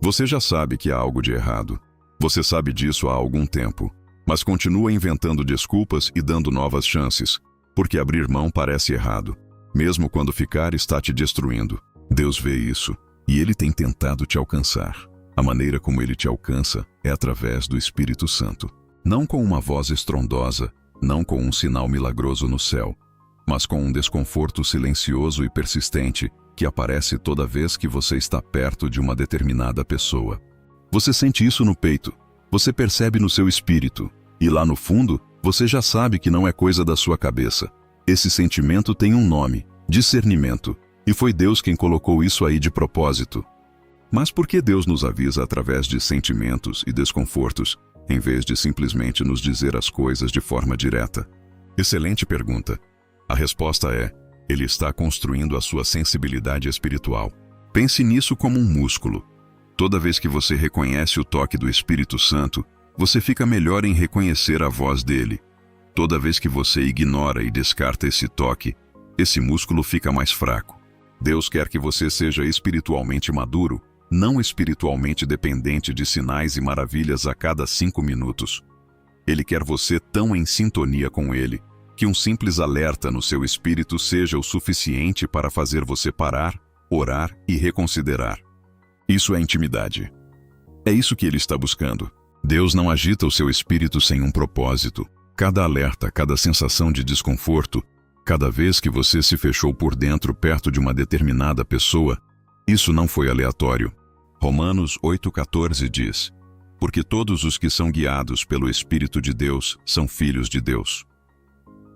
Você já sabe que há algo de errado. Você sabe disso há algum tempo, mas continua inventando desculpas e dando novas chances, porque abrir mão parece errado. Mesmo quando ficar está te destruindo. Deus vê isso, e Ele tem tentado te alcançar. A maneira como Ele te alcança é através do Espírito Santo. Não com uma voz estrondosa, não com um sinal milagroso no céu, mas com um desconforto silencioso e persistente que aparece toda vez que você está perto de uma determinada pessoa. Você sente isso no peito, você percebe no seu espírito, e lá no fundo, você já sabe que não é coisa da sua cabeça. Esse sentimento tem um nome: discernimento, e foi Deus quem colocou isso aí de propósito. Mas por que Deus nos avisa através de sentimentos e desconfortos, em vez de simplesmente nos dizer as coisas de forma direta? Excelente pergunta. A resposta é: Ele está construindo a sua sensibilidade espiritual. Pense nisso como um músculo. Toda vez que você reconhece o toque do Espírito Santo, você fica melhor em reconhecer a voz dele. Toda vez que você ignora e descarta esse toque, esse músculo fica mais fraco. Deus quer que você seja espiritualmente maduro, não espiritualmente dependente de sinais e maravilhas a cada 5 minutos. Ele quer você tão em sintonia com Ele, que um simples alerta no seu espírito seja o suficiente para fazer você parar, orar e reconsiderar. Isso é intimidade. É isso que Ele está buscando. Deus não agita o seu espírito sem um propósito. Cada alerta, cada sensação de desconforto, cada vez que você se fechou por dentro perto de uma determinada pessoa, isso não foi aleatório. Romanos 8,14 diz: Porque todos os que são guiados pelo Espírito de Deus são filhos de Deus.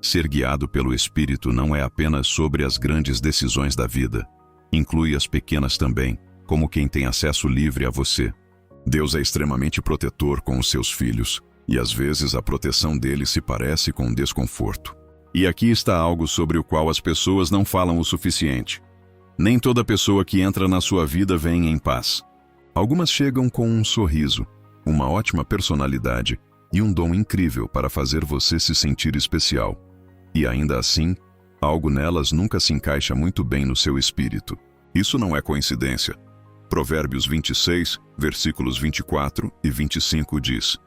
Ser guiado pelo Espírito não é apenas sobre as grandes decisões da vida. Inclui as pequenas também, como quem tem acesso livre a você. Deus é extremamente protetor com os seus filhos, e às vezes a proteção dele se parece com um desconforto. E aqui está algo sobre o qual as pessoas não falam o suficiente. Nem toda pessoa que entra na sua vida vem em paz. Algumas chegam com um sorriso, uma ótima personalidade e um dom incrível para fazer você se sentir especial. E ainda assim, algo nelas nunca se encaixa muito bem no seu espírito. Isso não é coincidência. Provérbios 26, versículos 24 e 25 diz: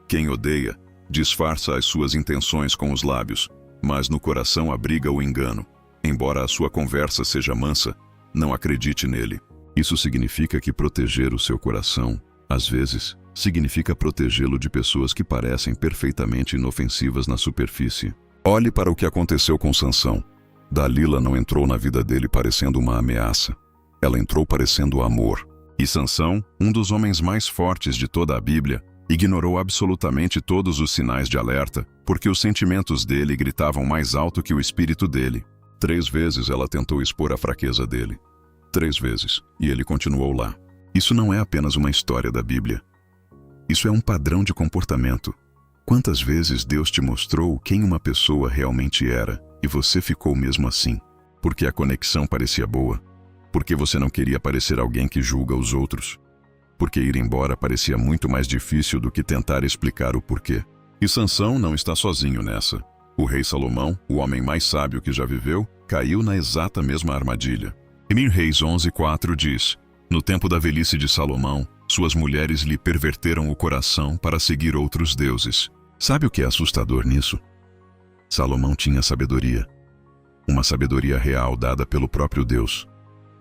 Quem odeia, disfarça as suas intenções com os lábios, mas no coração abriga o engano. Embora a sua conversa seja mansa, não acredite nele. Isso significa que proteger o seu coração, às vezes, significa protegê-lo de pessoas que parecem perfeitamente inofensivas na superfície. Olhe para o que aconteceu com Sansão. Dalila não entrou na vida dele parecendo uma ameaça. Ela entrou parecendo amor. E Sansão, um dos homens mais fortes de toda a Bíblia, ignorou absolutamente todos os sinais de alerta, porque os sentimentos dele gritavam mais alto que o espírito dele. 3 vezes ela tentou expor a fraqueza dele. 3 vezes, e ele continuou lá. Isso não é apenas uma história da Bíblia. Isso é um padrão de comportamento. Quantas vezes Deus te mostrou quem uma pessoa realmente era, e você ficou mesmo assim? Porque a conexão parecia boa? Porque você não queria parecer alguém que julga os outros? Porque ir embora parecia muito mais difícil do que tentar explicar o porquê? E Sansão não está sozinho nessa. O rei Salomão, o homem mais sábio que já viveu, caiu na exata mesma armadilha. Em Reis 11:4 diz: No tempo da velhice de Salomão, suas mulheres lhe perverteram o coração para seguir outros deuses. Sabe o que é assustador nisso? Salomão tinha sabedoria. Uma sabedoria real dada pelo próprio Deus.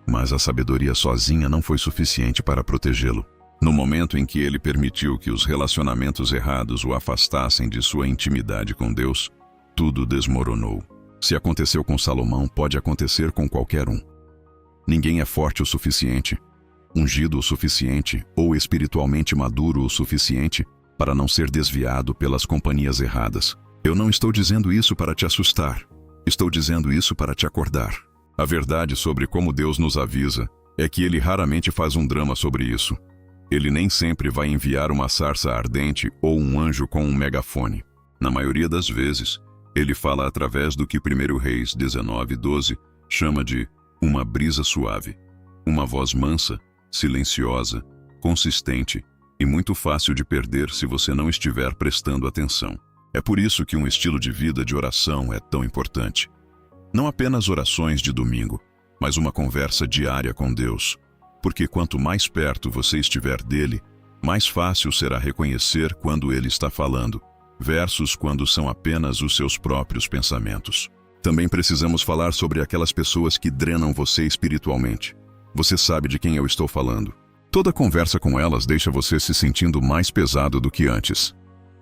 Mas a sabedoria sozinha não foi suficiente para protegê-lo. No momento em que ele permitiu que os relacionamentos errados o afastassem de sua intimidade com Deus, tudo desmoronou. Se aconteceu com Salomão, pode acontecer com qualquer um. Ninguém é forte o suficiente, ungido o suficiente ou espiritualmente maduro o suficiente para não ser desviado pelas companhias erradas. Eu não estou dizendo isso para te assustar. Estou dizendo isso para te acordar. A verdade sobre como Deus nos avisa é que Ele raramente faz um drama sobre isso. Ele nem sempre vai enviar uma sarça ardente ou um anjo com um megafone. Na maioria das vezes, Ele fala através do que 1 Reis 19:12 chama de uma brisa suave. Uma voz mansa, silenciosa, consistente e muito fácil de perder se você não estiver prestando atenção. É por isso que um estilo de vida de oração é tão importante. Não apenas orações de domingo, mas uma conversa diária com Deus. porque quanto mais perto você estiver dele, mais fácil será reconhecer quando ele está falando, versus quando são apenas os seus próprios pensamentos. Também precisamos falar sobre aquelas pessoas que drenam você espiritualmente. Você sabe de quem eu estou falando. Toda conversa com elas deixa você se sentindo mais pesado do que antes.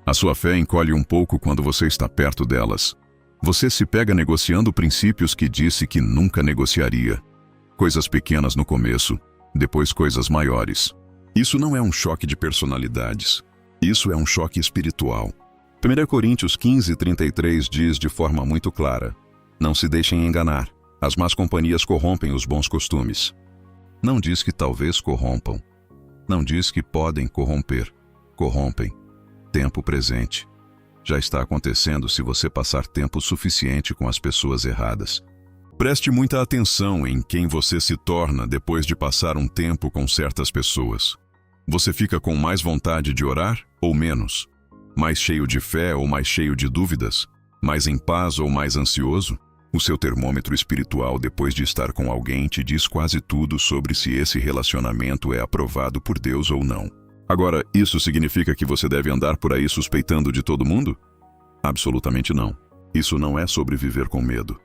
A sua fé encolhe um pouco quando você está perto delas. Você se pega negociando princípios que disse que nunca negociaria. Coisas pequenas no começo, depois coisas maiores. Isso não é um choque de personalidades. Isso é um choque espiritual. 1 Coríntios 15:33 diz de forma muito clara: não se deixem enganar. As más companhias corrompem os bons costumes. Não diz que talvez corrompam. Não diz que podem corromper. Corrompem. Tempo presente. Já está acontecendo se você passar tempo suficiente com as pessoas erradas. Preste muita atenção em quem você se torna depois de passar um tempo com certas pessoas. Você fica com mais vontade de orar ou menos? Mais cheio de fé ou mais cheio de dúvidas? Mais em paz ou mais ansioso? O seu termômetro espiritual depois de estar com alguém te diz quase tudo sobre se esse relacionamento é aprovado por Deus ou não. Agora, isso significa que você deve andar por aí suspeitando de todo mundo? Absolutamente não. Isso não é sobre viver com medo.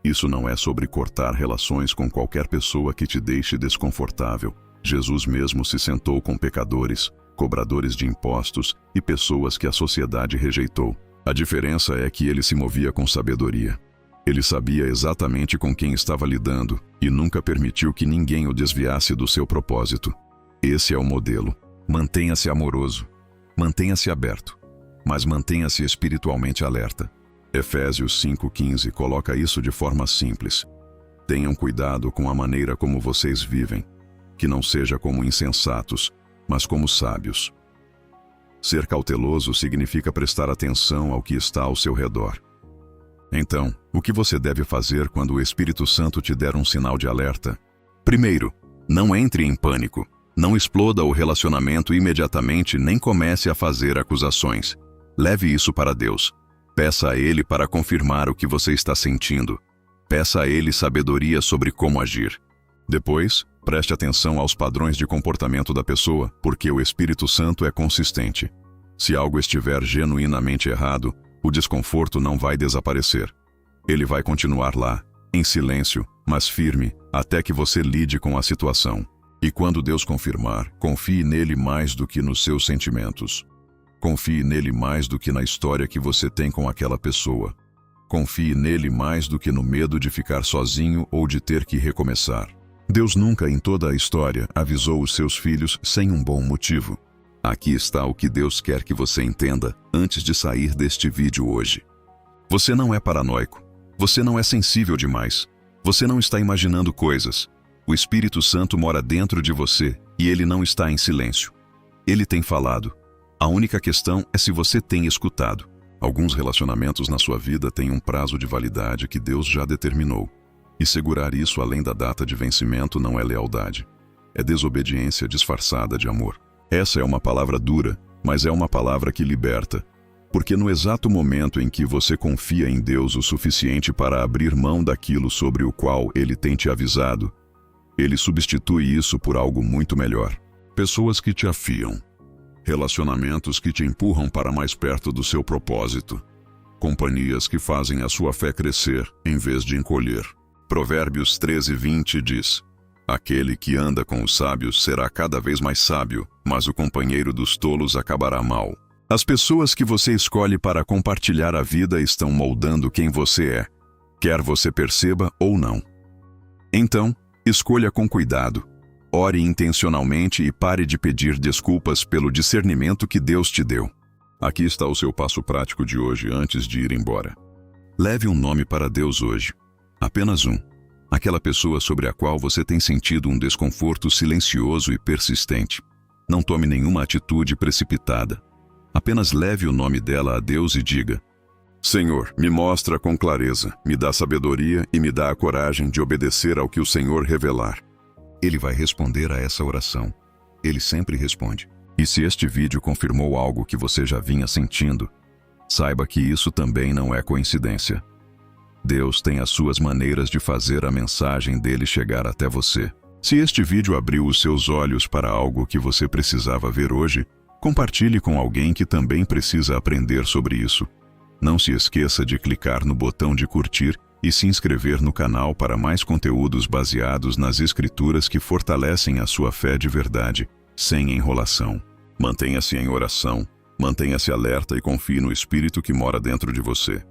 Isso não é sobre cortar relações com qualquer pessoa que te deixe desconfortável. Jesus mesmo se sentou com pecadores, cobradores de impostos e pessoas que a sociedade rejeitou. A diferença é que ele se movia com sabedoria. Ele sabia exatamente com quem estava lidando e nunca permitiu que ninguém o desviasse do seu propósito. Esse é o modelo. Mantenha-se amoroso. Mantenha-se aberto. Mas mantenha-se espiritualmente alerta. Efésios 5:15 coloca isso de forma simples. Tenham cuidado com a maneira como vocês vivem, que não seja como insensatos, mas como sábios. Ser cauteloso significa prestar atenção ao que está ao seu redor. Então, o que você deve fazer quando o Espírito Santo te der um sinal de alerta? Primeiro, não entre em pânico. Não exploda o relacionamento imediatamente nem comece a fazer acusações. Leve isso para Deus. Peça a Ele para confirmar o que você está sentindo. Peça a Ele sabedoria sobre como agir. Depois, preste atenção aos padrões de comportamento da pessoa, porque o Espírito Santo é consistente. Se algo estiver genuinamente errado, o desconforto não vai desaparecer. Ele vai continuar lá, em silêncio, mas firme, até que você lide com a situação. E quando Deus confirmar, confie nele mais do que nos seus sentimentos. Confie nele mais do que na história que você tem com aquela pessoa. Confie nele mais do que no medo de ficar sozinho ou de ter que recomeçar. Deus nunca em toda a história avisou os seus filhos sem um bom motivo. Aqui está o que Deus quer que você entenda antes de sair deste vídeo hoje. Você não é paranoico. Você não é sensível demais. Você não está imaginando coisas. O Espírito Santo mora dentro de você e ele não está em silêncio. Ele tem falado. A única questão é se você tem escutado. Alguns relacionamentos na sua vida têm um prazo de validade que Deus já determinou. E segurar isso além da data de vencimento não é lealdade. É desobediência disfarçada de amor. Essa é uma palavra dura, mas é uma palavra que liberta. Porque no exato momento em que você confia em Deus o suficiente para abrir mão daquilo sobre o qual Ele tem te avisado, Ele substitui isso por algo muito melhor. Pessoas que te afiam. Relacionamentos que te empurram para mais perto do seu propósito. Companhias que fazem a sua fé crescer em vez de encolher. Provérbios 13:20 diz: aquele que anda com os sábios será cada vez mais sábio, mas o companheiro dos tolos acabará mal. As pessoas que você escolhe para compartilhar a vida estão moldando quem você é, quer você perceba ou não. Então, escolha com cuidado. Ore intencionalmente e pare de pedir desculpas pelo discernimento que Deus te deu. Aqui está o seu passo prático de hoje antes de ir embora. Leve um nome para Deus hoje. Apenas um. Aquela pessoa sobre a qual você tem sentido um desconforto silencioso e persistente. Não tome nenhuma atitude precipitada. Apenas leve o nome dela a Deus e diga: Senhor, me mostra com clareza, me dá sabedoria e me dá a coragem de obedecer ao que o Senhor revelar. Ele vai responder a essa oração. Ele sempre responde. E se este vídeo confirmou algo que você já vinha sentindo, saiba que isso também não é coincidência. Deus tem as suas maneiras de fazer a mensagem dele chegar até você. Se este vídeo abriu os seus olhos para algo que você precisava ver hoje, compartilhe com alguém que também precisa aprender sobre isso. Não se esqueça de clicar no botão de curtir e se inscrever no canal para mais conteúdos baseados nas escrituras que fortalecem a sua fé de verdade, sem enrolação. Mantenha-se em oração, mantenha-se alerta e confie no Espírito que mora dentro de você.